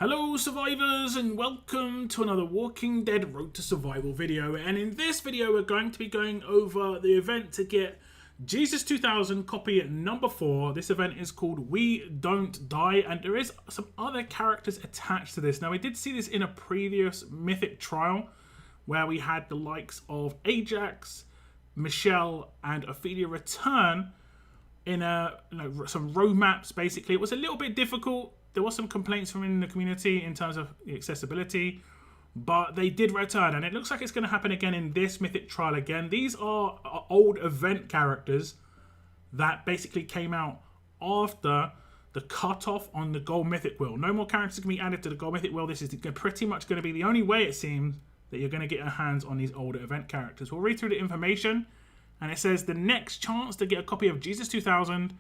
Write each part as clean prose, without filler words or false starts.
Hello survivors and welcome to another Walking Dead Road to Survival video, and in this video we're going to be going over the event to get Jesus 2000 copy number 4. This event is called We Don't Die, and there is some other characters attached to this. Now we did see this in a previous Mythic Trial where we had the likes of Ajax, Michelle and Ophelia return in some road maps. Basically it was a little bit difficult. There was some complaints from in the community in terms of accessibility, but they did return, and it looks like it's going to happen again in this Mythic Trial again. These are old event characters that basically came out after the cutoff on the Gold Mythic Wheel. No more characters can be added to the Gold Mythic Wheel. This is pretty much going to be the only way, it seems, that you're going to get your hands on these older event characters. We'll read through the information, and it says the next chance to get a copy of Jesus 2000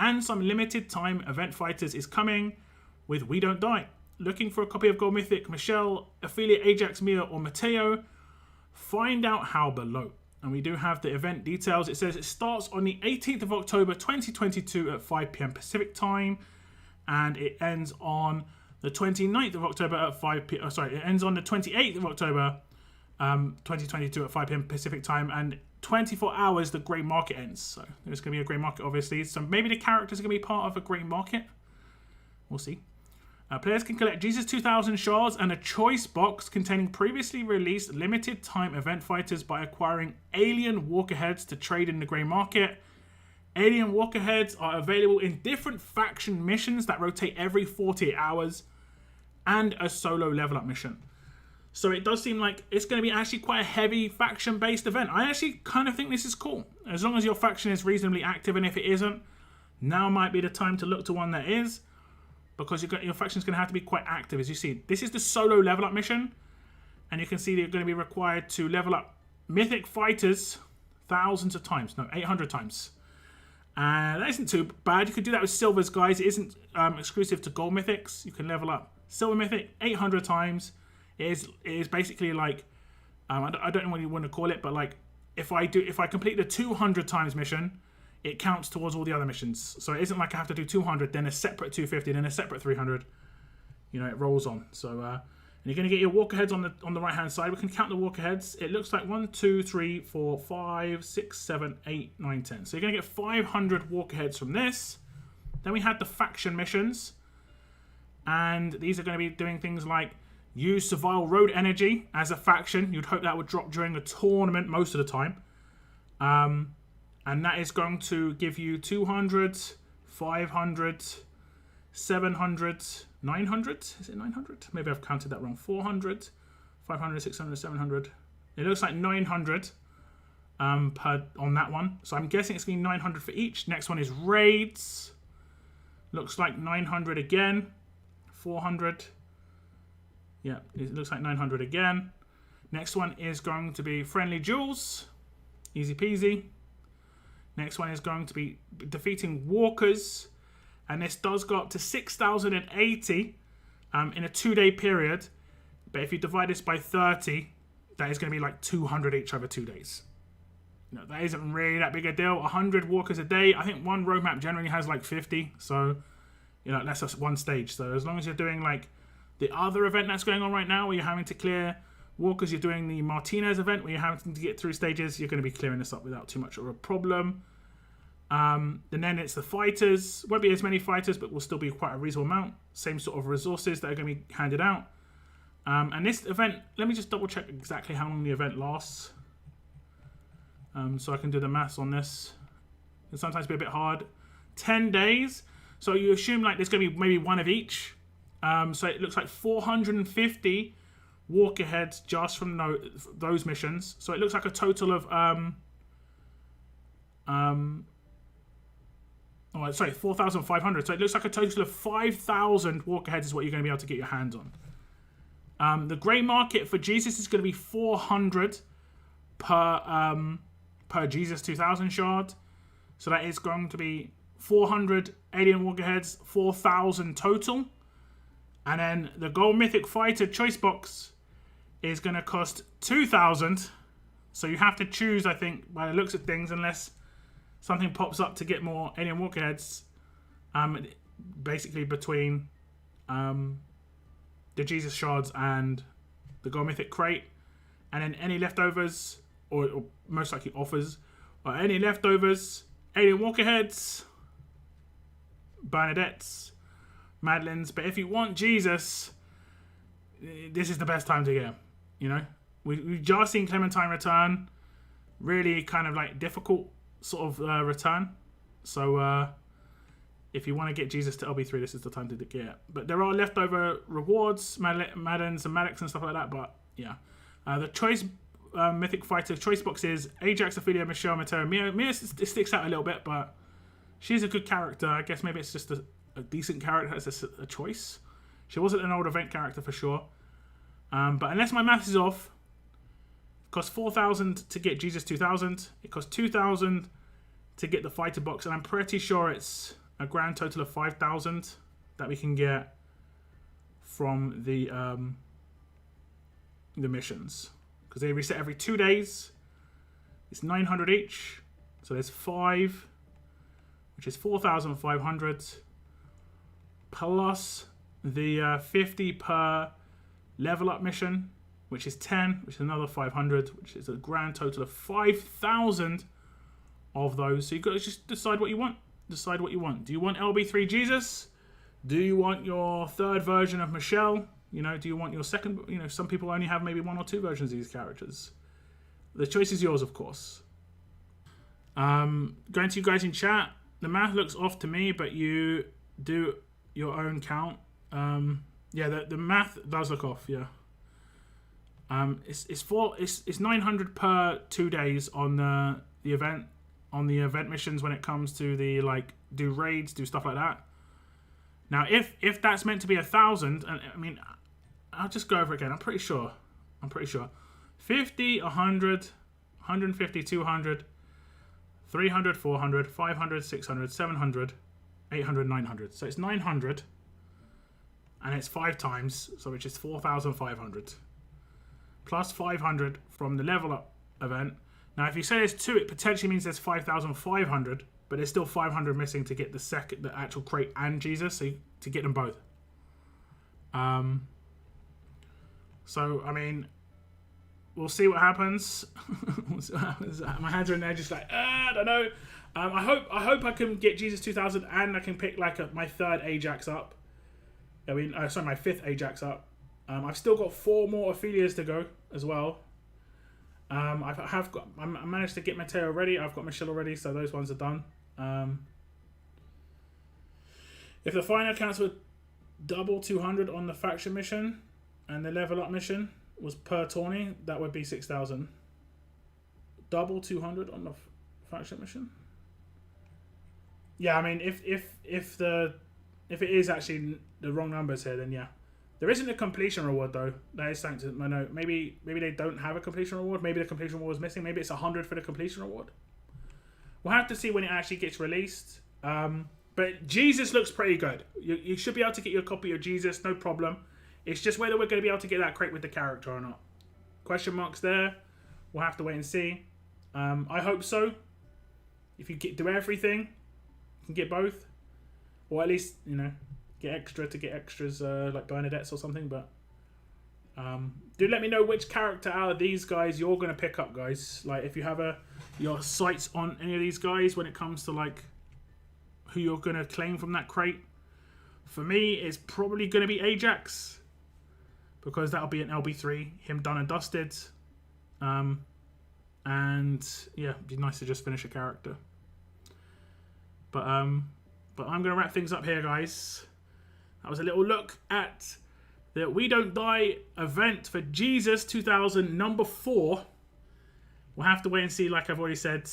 and some limited time event fighters is coming with We Don't Die. Looking for a copy of Gold Mythic, Michelle, Ophelia, Ajax, Mia or Mateo? Find out how below. And we do have the event details. It says it starts on the 18th of October 2022 at 5 PM Pacific time, and it ends on the 29th of October at 5 PM. It ends on the 28th of October 2022 at 5 PM Pacific time, and 24 hours the grey market ends. So there's going to be a grey market, obviously. So maybe the characters are going to be part of a grey market. We'll see. Players can collect Jesus 2000 shards and a choice box containing previously released limited time event fighters by acquiring alien walker heads to trade in the grey market. Alien walker heads are available in different faction missions that rotate every 48 hours and a solo level up mission. So it does seem like it's going to be actually quite a heavy faction-based event. I actually kind of think this is cool. As long as your faction is reasonably active, and if it isn't, now might be the time to look to one that is, because your faction's going to have to be quite active. As you see, this is the solo level up mission, and you can see that you're going to be required to level up mythic fighters thousands of times. No, 800 times. That isn't too bad. You could do that with silvers, guys. It isn't exclusive to gold mythics. You can level up silver mythic 800 times. It is basically like, I don't know what you want to call it, but like if I complete the 200 times mission, it counts towards all the other missions. So it isn't like I have to do 200, then a separate 250, then a separate 300. You know, it rolls on. So and you're going to get your walker heads on the right hand side. We can count the walker heads. It looks like 1, 2, 3, 4, 5, 6, 7, 8, 9, 10. So you're going to get 500 walker heads from this. Then we had the faction missions, and these are going to be doing things like use Survival Road energy as a faction. You'd hope that would drop during a tournament most of the time. And that is going to give you 200, 500, 700, 900. Is it 900? Maybe I've counted that wrong. 400, 500, 600, 700. It looks like 900 on that one. So I'm guessing it's going to be 900 for each. Next one is raids. Looks like 900 again. 400. Yeah, it looks like 900 again. Next one is going to be friendly duels. Easy peasy. Next one is going to be defeating walkers. And this does go up to 6,080 in a 2-day period. But if you divide this by 30, that is going to be like 200 each over 2 days. You know, that isn't really that big a deal. 100 walkers a day. I think one roadmap generally has like 50. So, you know, that's just one stage. So as long as you're doing like the other event that's going on right now, where you're having to clear walkers, you're doing the Martinez event, where you're having to get through stages, you're going to be clearing this up without too much of a problem. And then it's the fighters. Won't be as many fighters, but will still be quite a reasonable amount. Same sort of resources that are going to be handed out. And this event, let me just double check exactly how long the event lasts. So I can do the maths on this. It'll sometimes be a bit hard. 10 days. So you assume like there's going to be maybe one of each. So it looks like 450 walker heads just from those missions. So it looks like a total of 4,500. So it looks like a total of 5,000 walker heads is what you're going to be able to get your hands on. The grey market for Jesus is going to be 400 per Jesus 2000 shard. So that is going to be 400 alien walker heads, 4,000 total. And then the Gold Mythic Fighter choice box is going to cost 2,000. So you have to choose, I think, by the looks of things, unless something pops up to get more alien walker heads. Basically between the Jesus shards and the Gold Mythic crate, and then any leftovers, or most likely offers, or any leftovers, Alien Walker Heads, Bernadettes, Madeleines. But if you want Jesus, this is the best time to get him. You know, we've just seen Clementine return, really kind of like difficult sort of return. So if you want to get Jesus to LB3, this is the time to get it. But there are leftover rewards, Madeleines and Maddox and stuff like that. But yeah, the choice Mythic Fighter choice boxes: Ajax, Ophelia, Michelle, Mateo, Mia. Mia sticks out a little bit, but she's a good character. I guess maybe it's just a decent character as a choice. She wasn't an old event character for sure. But unless my maths is off, it costs 4,000 to get Jesus 2000. It costs 2,000 to get the fighter box, and I'm pretty sure it's a grand total of 5,000 that we can get from the missions, because they reset every 2 days. It's 900 each, so there's 5, which is 4,500, plus the 50 per level up mission, which is 10, which is another 500, which is a grand total of 5,000 of those. So you've got to just decide what you want. Decide what you want. Do you want LB3 Jesus? Do you want your third version of Michelle? You know, do you want your second? You know, some people only have maybe 1 or 2 versions of these characters. The choice is yours, of course. Going to you guys in chat. The math looks off to me, but you do your own count. Yeah, the math does look off. Yeah. It's 900 per 2 days on the event. On the event missions, when it comes to the like do raids, do stuff like that. Now, if that's meant to be 1,000, and I mean, I'll just go over it again. I'm pretty sure. 50, 100, 150, 200, 300, 400, 500, 600, 700, 800, 900. So it's 900, and it's 5 times, so which is 4,500 plus 500 from the level up event. Now, if you say there's 2, it potentially means there's 5,500, but there's still 500 missing to get the actual crate and Jesus, so to get them both. So, I mean, we'll see what happens. My hands are in there just like, I don't know. I hope I can get Jesus 2000 and I can pick like my third Ajax up. I mean, sorry, my 5th Ajax up. I've still got 4 more Ophelias to go as well. I managed to get Mateo ready. I've got Michelle already, so those ones are done. If the final counts were double 200 on the faction mission and the level up mission was per tourney, that would be 6,000. Double 200 on the faction mission. Yeah, I mean, if it is actually the wrong numbers here, then yeah. There isn't a completion reward though. That is something to note. Maybe they don't have a completion reward. Maybe the completion reward is missing. Maybe it's 100 for the completion reward. We'll have to see when it actually gets released. But Jesus looks pretty good. You should be able to get your copy of Jesus, no problem. It's just whether we're going to be able to get that crate with the character or not. Question marks there. We'll have to wait and see. I hope so. If you do everything, you can get both, or at least get extras like Bernadette's or something. But do let me know which character out of these guys you're going to pick up, guys. Like if you have your sights on any of these guys when it comes to like who you're going to claim from that crate. For me, it's probably going to be Ajax, because that'll be an LB3, him done and dusted. And yeah, it'd be nice to just finish a character. But I'm going to wrap things up here, guys. That was a little look at the We Don't Die event for Jesus 2000 number 4. We'll have to wait and see, like I've already said,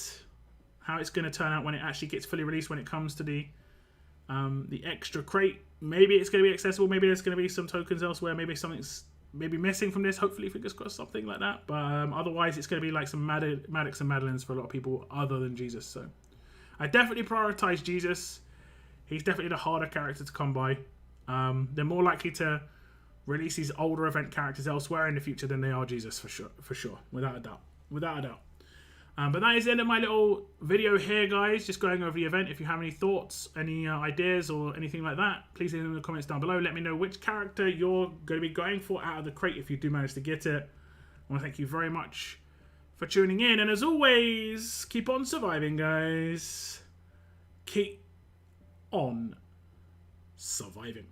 how it's going to turn out when it actually gets fully released, when it comes to the extra crate. Maybe it's going to be accessible. Maybe there's going to be some tokens elsewhere. Maybe something's missing from this. Hopefully, fingers crossed, something like that. But otherwise, it's going to be like some Maddox and Madeleines for a lot of people other than Jesus. So I definitely prioritize Jesus. He's definitely the harder character to come by. They're more likely to release these older event characters elsewhere in the future than they are Jesus, for sure, without a doubt. But that is the end of my little video here, guys. Just going over the event. If you have any thoughts, any ideas, or anything like that, please leave them in the comments down below. Let me know which character you're going to be going for out of the crate if you do manage to get it. I want to thank you very much for tuning in. And as always, keep on surviving, guys. Keep on surviving.